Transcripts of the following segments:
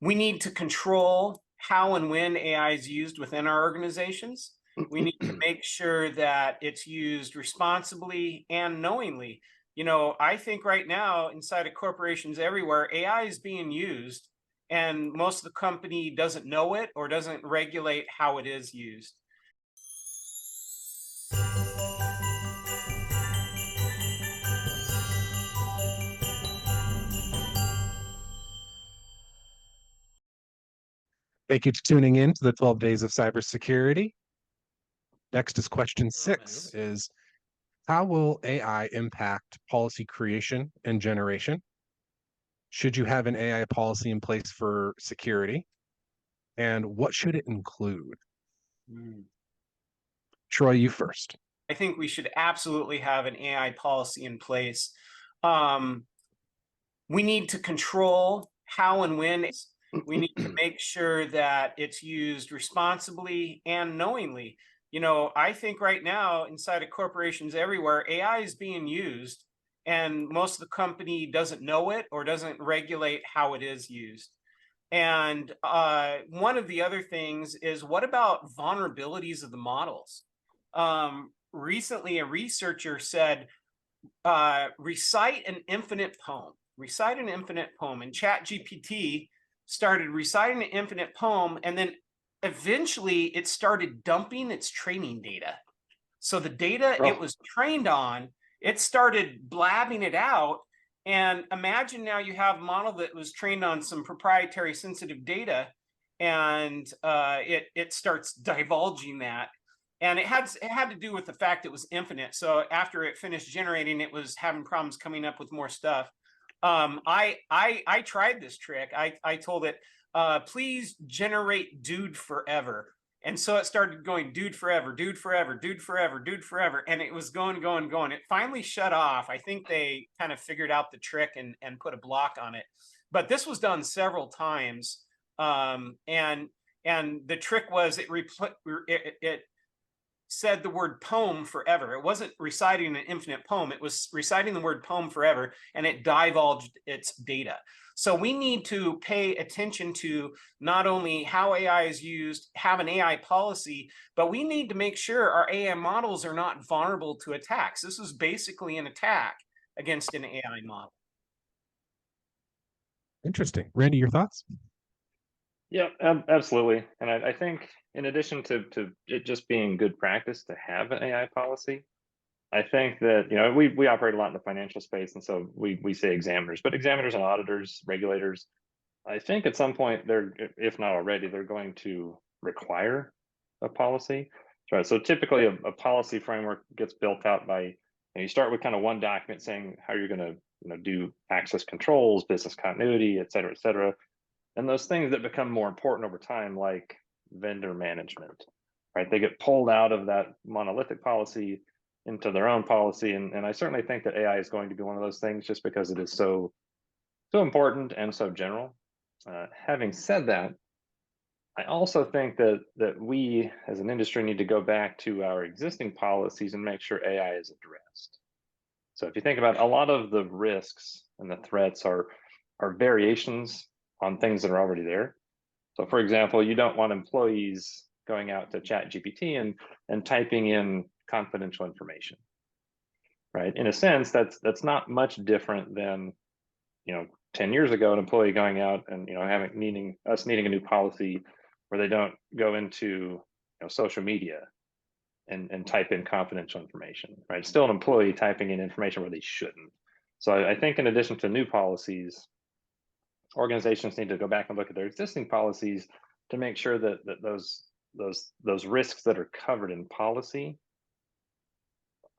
We need to control how and when AI is used within our organizations. We need to make sure that it's used responsibly and knowingly. I think right now inside of corporations everywhere, AI is being used and most of the company doesn't know it or doesn't regulate how it is used. Thank you for tuning in to the 12 Days of Cybersecurity. Next is question 6 is, how will AI impact policy creation and generation? Should you have an AI policy in place for security? And what should it include? Troy, you first. I think we should absolutely have an AI policy in place. We need to control how and when. We need to make sure that it's used responsibly and knowingly. I think right now inside of corporations everywhere, AI is being used and most of the company doesn't know it or doesn't regulate how it is used. And one of the other things is, what about vulnerabilities of the models? Recently, a researcher said, recite an infinite poem. Recite an infinite poem. And ChatGPT started reciting an infinite poem, and then eventually it started dumping its training data. So the data it was trained on, it started blabbing it out. And imagine now you have a model that was trained on some proprietary sensitive data, and it starts divulging that. And it had to do with the fact it was infinite. So after it finished generating, it was having problems coming up with more stuff. I tried this trick. I told it, please generate dude forever. And so it started going dude forever, dude forever, dude forever, dude forever. And it was going. It finally shut off. I think they kind of figured out the trick and put a block on it. But this was done several times. And the trick was it said the word poem forever. It wasn't reciting an infinite poem. It was reciting the word poem forever, and it divulged its data. So we need to pay attention to not only how AI is used, have an AI policy, but we need to make sure our AI models are not vulnerable to attacks. This is basically an attack against an AI model. Interesting. Randy, your thoughts? Yeah, absolutely. And I think in addition to it just being good practice to have an AI policy, I think that, we operate a lot in the financial space. And so we say examiners, but examiners and auditors, regulators, I think at some point they're, if not already, they're going to require a policy. Right. So typically a policy framework gets built out by, you start with kind of one document saying how you're going to, do access controls, business continuity, et cetera, et cetera. And those things that become more important over time, like vendor management, right? They get pulled out of that monolithic policy into their own policy. And I certainly think that AI is going to be one of those things just because it is so important and so general. Having said that, I also think that we as an industry need to go back to our existing policies and make sure AI is addressed. So if you think about a lot of the risks and the threats are variations on things that are already there. So for example, you don't want employees going out to ChatGPT and typing in confidential information, right? In a sense, that's not much different than, 10 years ago, an employee going out and, needing a new policy where they don't go into social media and type in confidential information, right? Still an employee typing in information where they shouldn't. So I think in addition to new policies, organizations need to go back and look at their existing policies to make sure that those risks that are covered in policy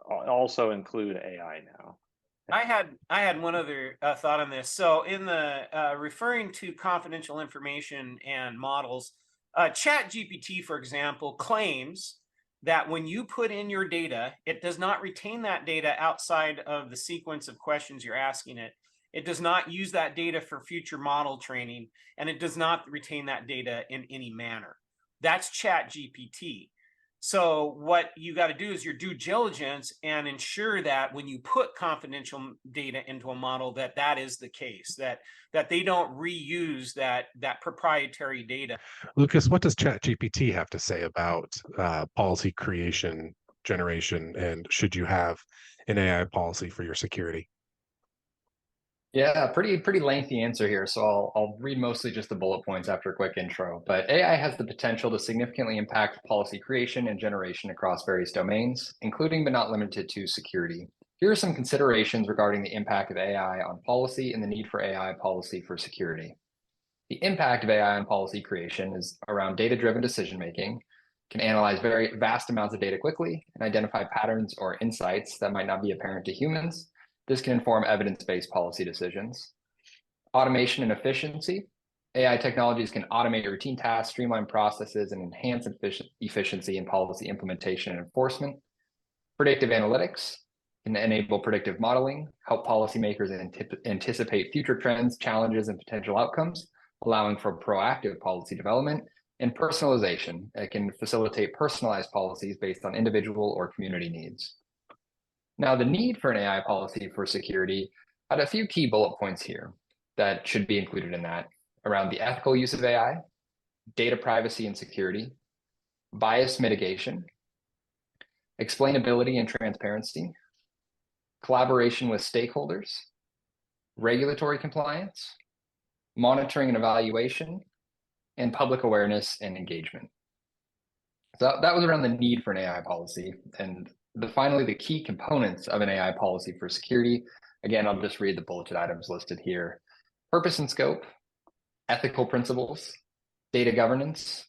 also include AI now. I had one other thought on this. So in the referring to confidential information and models, ChatGPT, for example, claims that when you put in your data, it does not retain that data outside of the sequence of questions you're asking it. It does not use that data for future model training, and it does not retain that data in any manner. That's ChatGPT. So what you got to do is your due diligence and ensure that when you put confidential data into a model, that is the case, that they don't reuse that proprietary data. Lucas, what does ChatGPT have to say about policy creation, generation, and should you have an AI policy for your security? Yeah, pretty lengthy answer here. So I'll read mostly just the bullet points after a quick intro. But AI has the potential to significantly impact policy creation and generation across various domains, including but not limited to security. Here are some considerations regarding the impact of AI on policy and the need for AI policy for security. The impact of AI on policy creation is around data-driven decision-making, can analyze very vast amounts of data quickly and identify patterns or insights that might not be apparent to humans. This can inform evidence-based policy decisions. Automation and efficiency. AI technologies can automate routine tasks, streamline processes, and enhance efficiency in policy implementation and enforcement. Predictive analytics can enable predictive modeling, help policymakers anticipate future trends, challenges, and potential outcomes, allowing for proactive policy development. And personalization. It can facilitate personalized policies based on individual or community needs. Now, the need for an AI policy for security had a few key bullet points here that should be included in that around the ethical use of AI, data privacy and security, bias mitigation, explainability and transparency, collaboration with stakeholders, regulatory compliance, monitoring and evaluation, and public awareness and engagement. So that was around the need for an AI policy. And finally, the key components of an AI policy for security. Again, I'll just read the bulleted items listed here. Purpose and scope, ethical principles, data governance,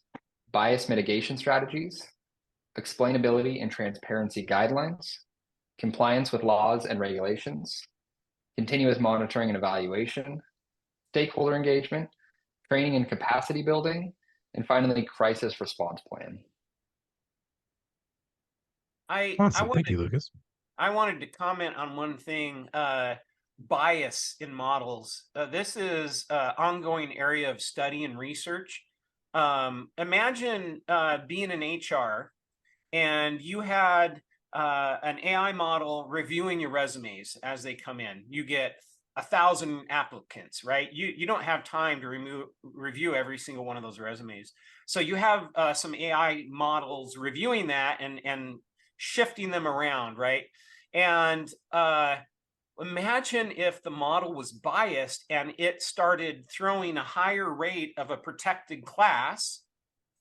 bias mitigation strategies, explainability and transparency guidelines, compliance with laws and regulations, continuous monitoring and evaluation, stakeholder engagement, training and capacity building, and finally, crisis response plan. Awesome. Thank you, Lucas. I wanted to comment on one thing, bias in models. This is an ongoing area of study and research. Imagine being in HR and you had an AI model reviewing your resumes as they come in. You get 1,000 applicants, right? You don't have time to review every single one of those resumes. So you have some AI models reviewing that and shifting them around, right? And imagine if the model was biased and it started throwing a higher rate of a protected class,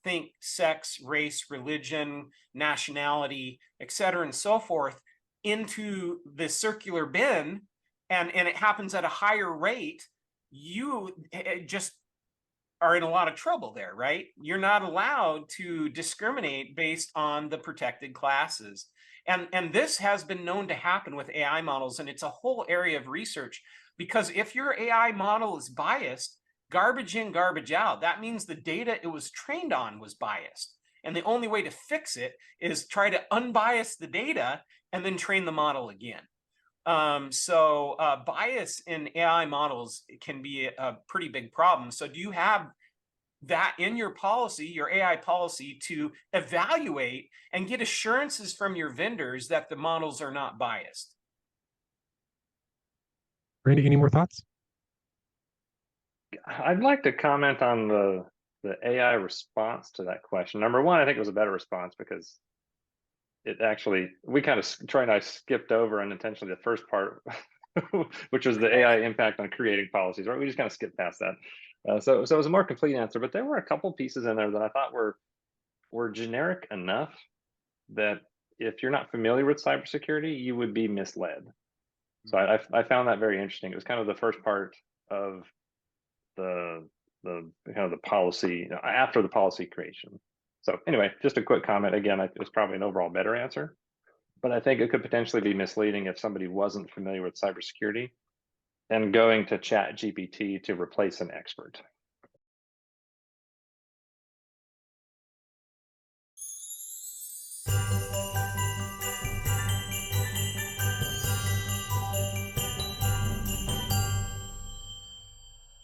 think sex, race, religion, nationality, et cetera, and so forth, into the circular bin, and it happens at a higher rate, you just are in a lot of trouble there, right? You're not allowed to discriminate based on the protected classes. And this has been known to happen with AI models, and it's a whole area of research, because if your AI model is biased, garbage in, garbage out, that means the data it was trained on was biased. And the only way to fix it is try to unbias the data and then train the model again. So bias in AI models can be a pretty big problem. So do you have that in your policy, your AI policy, to evaluate and get assurances from your vendors that the models are not biased? Randy, any more thoughts? I'd like to comment on the AI response to that question. Number one, I think it was a better response because it actually, we kind of I skipped over unintentionally the first part, which was the AI impact on creating policies, right? We just kind of skipped past that. So it was a more complete answer, but there were a couple pieces in there that I thought were generic enough that if you're not familiar with cybersecurity, you would be misled. So I found that very interesting. It was kind of the first part of the kind of the policy after the policy creation. So anyway, just a quick comment. Again, it's probably an overall better answer, but I think it could potentially be misleading if somebody wasn't familiar with cybersecurity and going to ChatGPT to replace an expert.